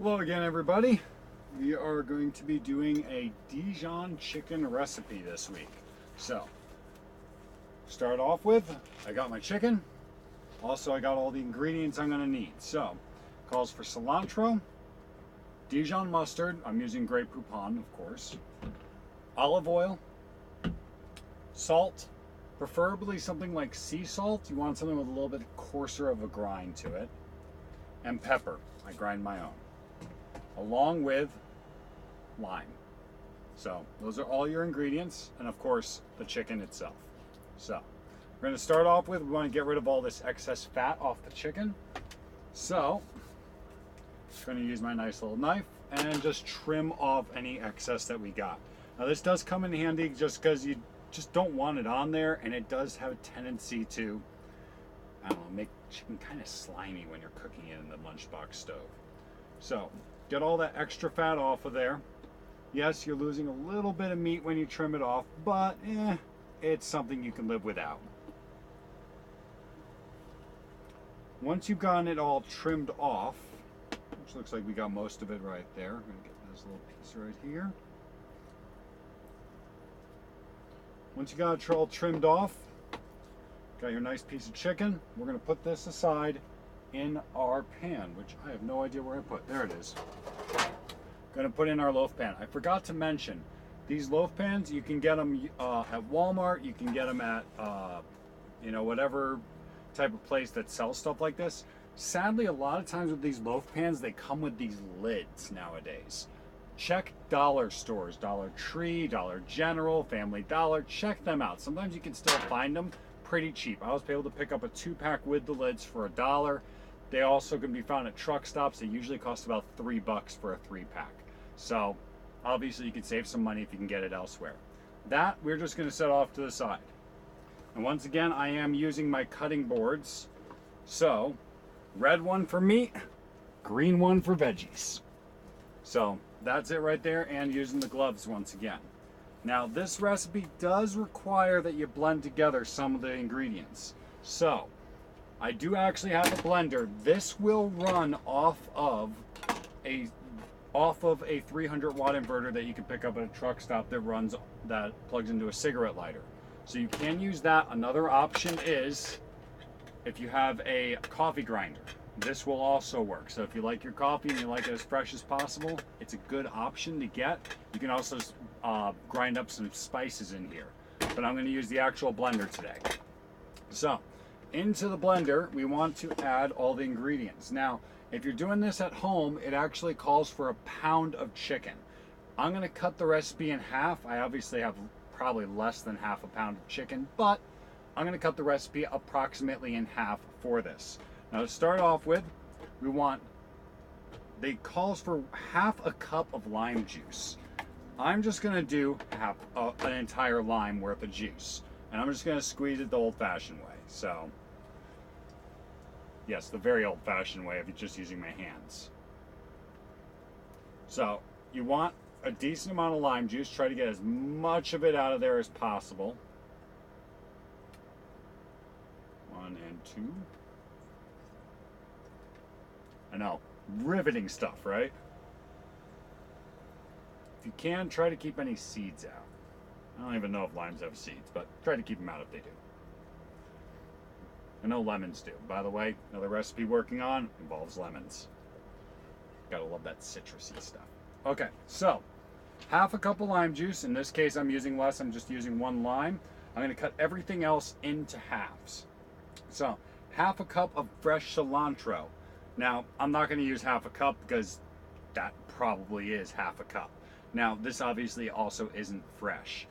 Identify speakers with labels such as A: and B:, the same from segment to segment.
A: Hello again, everybody. We are going to be doing a Dijon chicken recipe this week. So, start off with, I got my chicken. Also, I got all the ingredients I'm going to need. So, calls for cilantro, Dijon mustard. I'm using Grey Poupon, of course. Olive oil, salt, preferably something like sea salt. You want something with a little bit coarser of a grind to it. And pepper. I grind my own. Along with lime. So those are all your ingredients, and of course the chicken itself. So we're going to start off with, we want to get rid of all this excess fat off the chicken. So I'm going to use my nice little knife and just trim off any excess that we got. Now this does come in handy just because you just don't want it on there, and it does have a tendency to, I don't know, make chicken kind of slimy when you're cooking it in the lunchbox stove. So get all that extra fat off of there. Yes, you're losing a little bit of meat when you trim it off, but it's something you can live without. Once you've gotten it all trimmed off, which looks like we got most of it right there. I'm going to get this little piece right here. Once you got it all trimmed off, got your nice piece of chicken, we're going to put this aside in our pan, which I have no idea where I put. There it is. Going to put in our loaf pan. I forgot to mention, these loaf pans, you can get them at Walmart. You can get them at whatever type of place that sells stuff like this. Sadly, a lot of times with these loaf pans, they come with these lids nowadays. Check dollar stores, Dollar Tree, Dollar General, Family Dollar. Check them out. Sometimes you can still find them pretty cheap. I was able to pick up a 2-pack with the lids for $1. They also can be found at truck stops. They usually cost about $3 for a 3-pack. So obviously you can save some money if you can get it elsewhere. That we're just going to set off to the side. And once again, I am using my cutting boards. So red one for meat, green one for veggies. So that's it right there, and using the gloves once again. Now this recipe does require that you blend together some of the ingredients. So I do actually have a blender. This will run off of a 300 watt inverter that you can pick up at a truck stop that plugs into a cigarette lighter. So you can use that. Another option is if you have a coffee grinder. This will also work. So if you like your coffee and you like it as fresh as possible, it's a good option to get. You can also grind up some spices in here. But I'm going to use the actual blender today. So into the blender, we want to add all the ingredients. Now, if you're doing this at home, it actually calls for 1 pound of chicken. I'm going to cut the recipe in half. I obviously have probably less than half a pound of chicken, but I'm going to cut the recipe approximately in half for this. Now to start off with, they calls for half a cup of lime juice. I'm just going to do an entire lime worth of juice. And I'm just going to squeeze it the old-fashioned way. So, yes, the very old-fashioned way of just using my hands. So, you want a decent amount of lime juice. Try to get as much of it out of there as possible. 1 and 2. I know, riveting stuff, right? If you can, try to keep any seeds out. I don't even know if limes have seeds, but try to keep them out if they do. I know lemons do. By the way, another recipe working on involves lemons. Gotta love that citrusy stuff. Okay, so half a cup of lime juice. In this case, I'm using less. I'm just using 1 lime. I'm going to cut everything else into halves. So half a cup of fresh cilantro. Now, I'm not going to use half a cup because that probably is half a cup. Now, this obviously also isn't fresh.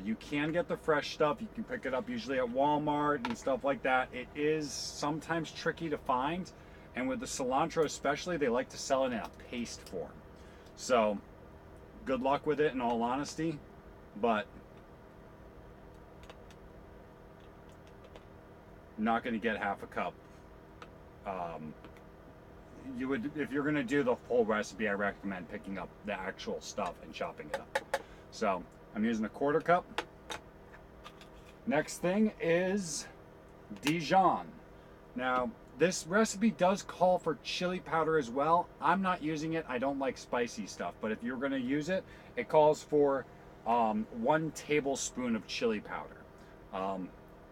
A: You can get the fresh stuff. You can pick it up usually at Walmart and stuff like that. It is sometimes tricky to find. And with the cilantro especially, they like to sell it in a paste form. So, good luck with it in all honesty. But not going to get half a cup. You would, if you're going to do the full recipe, I recommend picking up the actual stuff and chopping it up. So I'm using a 1/4 cup. Next thing is Dijon. Now, This recipe does call for chili powder as well. I'm not using it. I don't like spicy stuff. But if you're going to use it, it calls for 1 tablespoon of chili powder.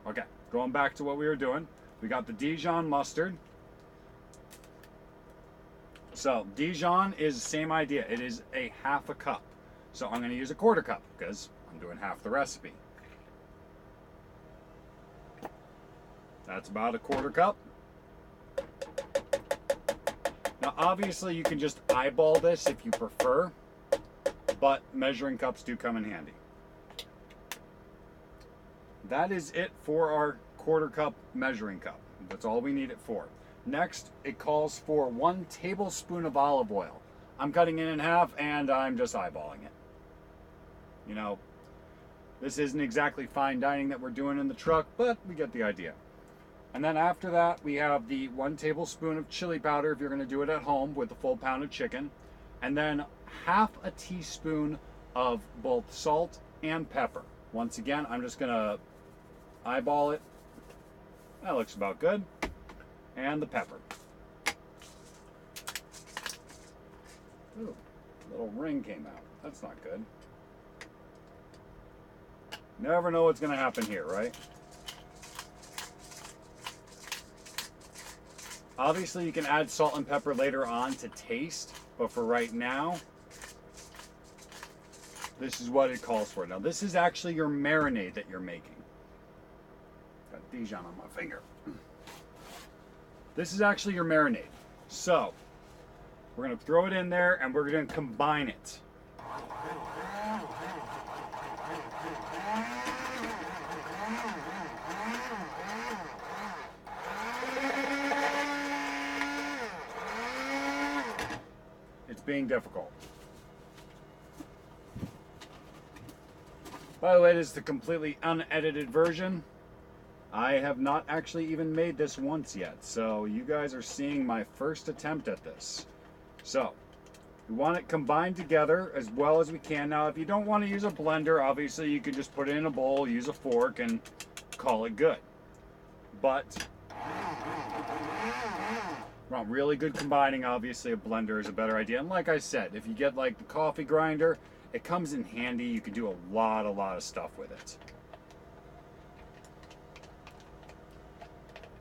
A: Okay, going back to what we were doing. We got the Dijon mustard. So Dijon is the same idea. It is a half a cup. So I'm going to use a 1/4 cup because I'm doing half the recipe. That's about a 1/4 cup. Now obviously you can just eyeball this if you prefer, but measuring cups do come in handy. That is it for our 1/4 cup measuring cup. That's all we need it for. Next, it calls for 1 tablespoon of olive oil. I'm cutting it in half and I'm just eyeballing it. You know, this isn't exactly fine dining that we're doing in the truck, but we get the idea. And then after that, we have the 1 tablespoon of chili powder if you're going to do it at home with the full pound of chicken. And then half a teaspoon of both salt and pepper. Once again, I'm just going to eyeball it. That looks about good. And the pepper. Ooh, a little ring came out. That's not good. Never know what's going to happen here, right? Obviously, you can add salt and pepper later on to taste, but for right now, this is what it calls for. Now, this is actually your marinade that you're making. Got Dijon on my finger. This is actually your marinade. So, we're going to throw it in there and we're going to combine it. It's being difficult. By the way, this is the completely unedited version. I have not actually even made this once yet, so you guys are seeing my first attempt at this. So, we want it combined together as well as we can. Now, if you don't want to use a blender, obviously you can just put it in a bowl, use a fork, and call it good. But, want really good combining, obviously a blender is a better idea. And like I said, if you get like the coffee grinder, it comes in handy. You can do a lot of stuff with it.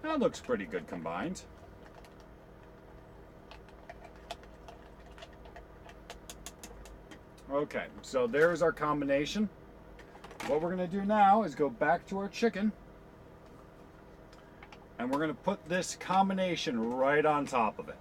A: That looks pretty good combined. Okay, so there's our combination. What we're going to do now is go back to our chicken. And we're going to put this combination right on top of it.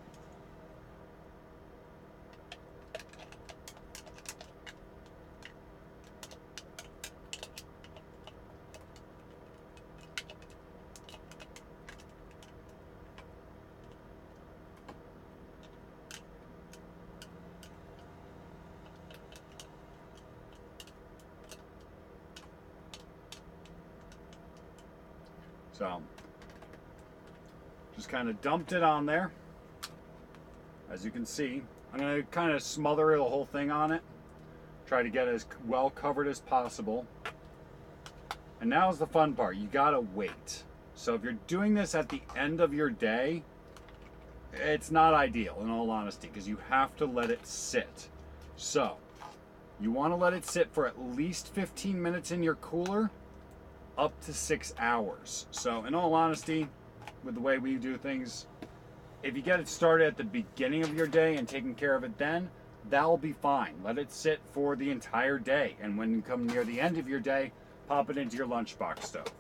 A: So, just kind of dumped it on there. As you can see, I'm going to kind of smother the whole thing on it. Try to get as well covered as possible. And now's the fun part. You got to wait. So if you're doing this at the end of your day, it's not ideal in all honesty because you have to let it sit. So, you want to let it sit for at least 15 minutes in your cooler, up to 6 hours. So in all honesty, with the way we do things, if you get it started at the beginning of your day and taking care of it then, that'll be fine. Let it sit for the entire day. And when you come near the end of your day, pop it into your lunchbox stove.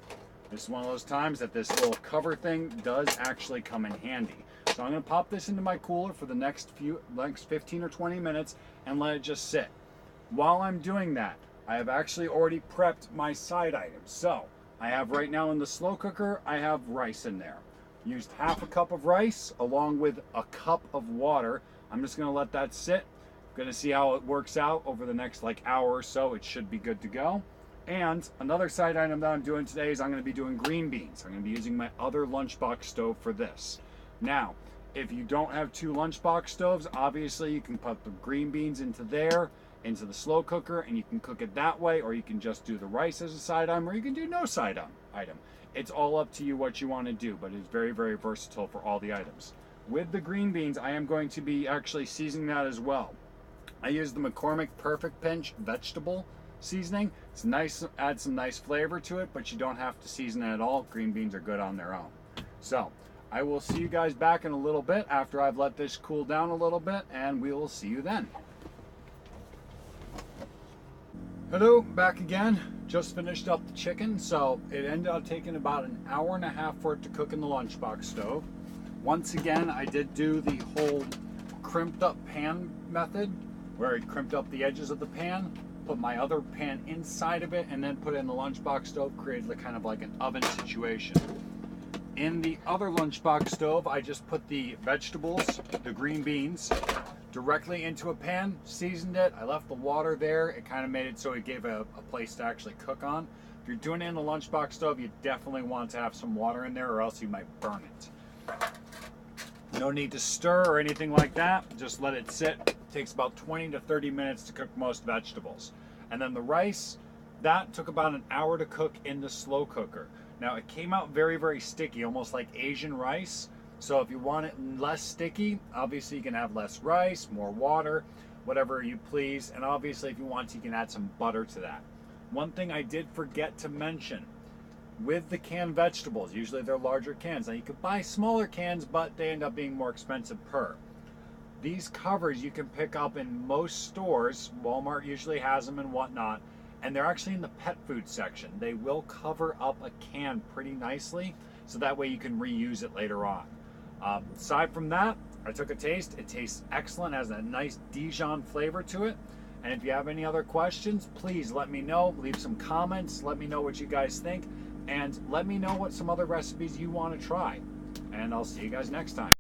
A: This is one of those times that this little cover thing does actually come in handy. So I'm going to pop this into my cooler for the next 15 or 20 minutes and let it just sit. While I'm doing that, I have actually already prepped my side items. So I have right now in the slow cooker, I have rice in there. Used half a cup of rice along with a cup of water. I'm just going to let that sit. Going to see how it works out over the next hour or so. It should be good to go. And another side item that I'm doing today is I'm going to be doing green beans. I'm going to be using my other lunchbox stove for this. Now, if you don't have 2 lunchbox stoves, obviously you can put the green beans into there, into the slow cooker, and you can cook it that way, or you can just do the rice as a side item, or you can do no side item. It's all up to you what you want to do, but it's very, very versatile for all the items. With the green beans, I am going to be actually seasoning that as well. I use the McCormick Perfect Pinch vegetable seasoning. It's nice, adds some nice flavor to it, but you don't have to season it at all. Green beans are good on their own. So I will see you guys back in a little bit after I've let this cool down a little bit, and we will see you then. Hello, back again. Just finished up the chicken, so it ended up taking about an hour and a half for it to cook in the lunchbox stove. Once again, I did do the whole crimped up pan method, where I crimped up the edges of the pan, put my other pan inside of it, and then put it in the lunchbox stove, created kind of like an oven situation. In the other lunchbox stove, I just put the vegetables, the green beans, directly into a pan, seasoned it. I left the water there. It kind of made it so it gave a place to actually cook on. If you're doing it in the lunchbox stove, you definitely want to have some water in there or else you might burn it. No need to stir or anything like that. Just let it sit. It takes about 20 to 30 minutes to cook most vegetables. And then the rice, that took about an hour to cook in the slow cooker. Now it came out very, very sticky, almost like Asian rice. So if you want it less sticky, obviously you can have less rice, more water, whatever you please. And obviously if you want to, you can add some butter to that. One thing I did forget to mention, with the canned vegetables, usually they're larger cans. Now you could buy smaller cans, but they end up being more expensive per. These covers you can pick up in most stores. Walmart usually has them and whatnot. And they're actually in the pet food section. They will cover up a can pretty nicely, so that way you can reuse it later on. Aside from that, I took a taste. It tastes excellent, has a nice Dijon flavor to it. And if you have any other questions, please let me know. Leave some comments. Let me know what you guys think. And let me know what some other recipes you want to try. And I'll see you guys next time.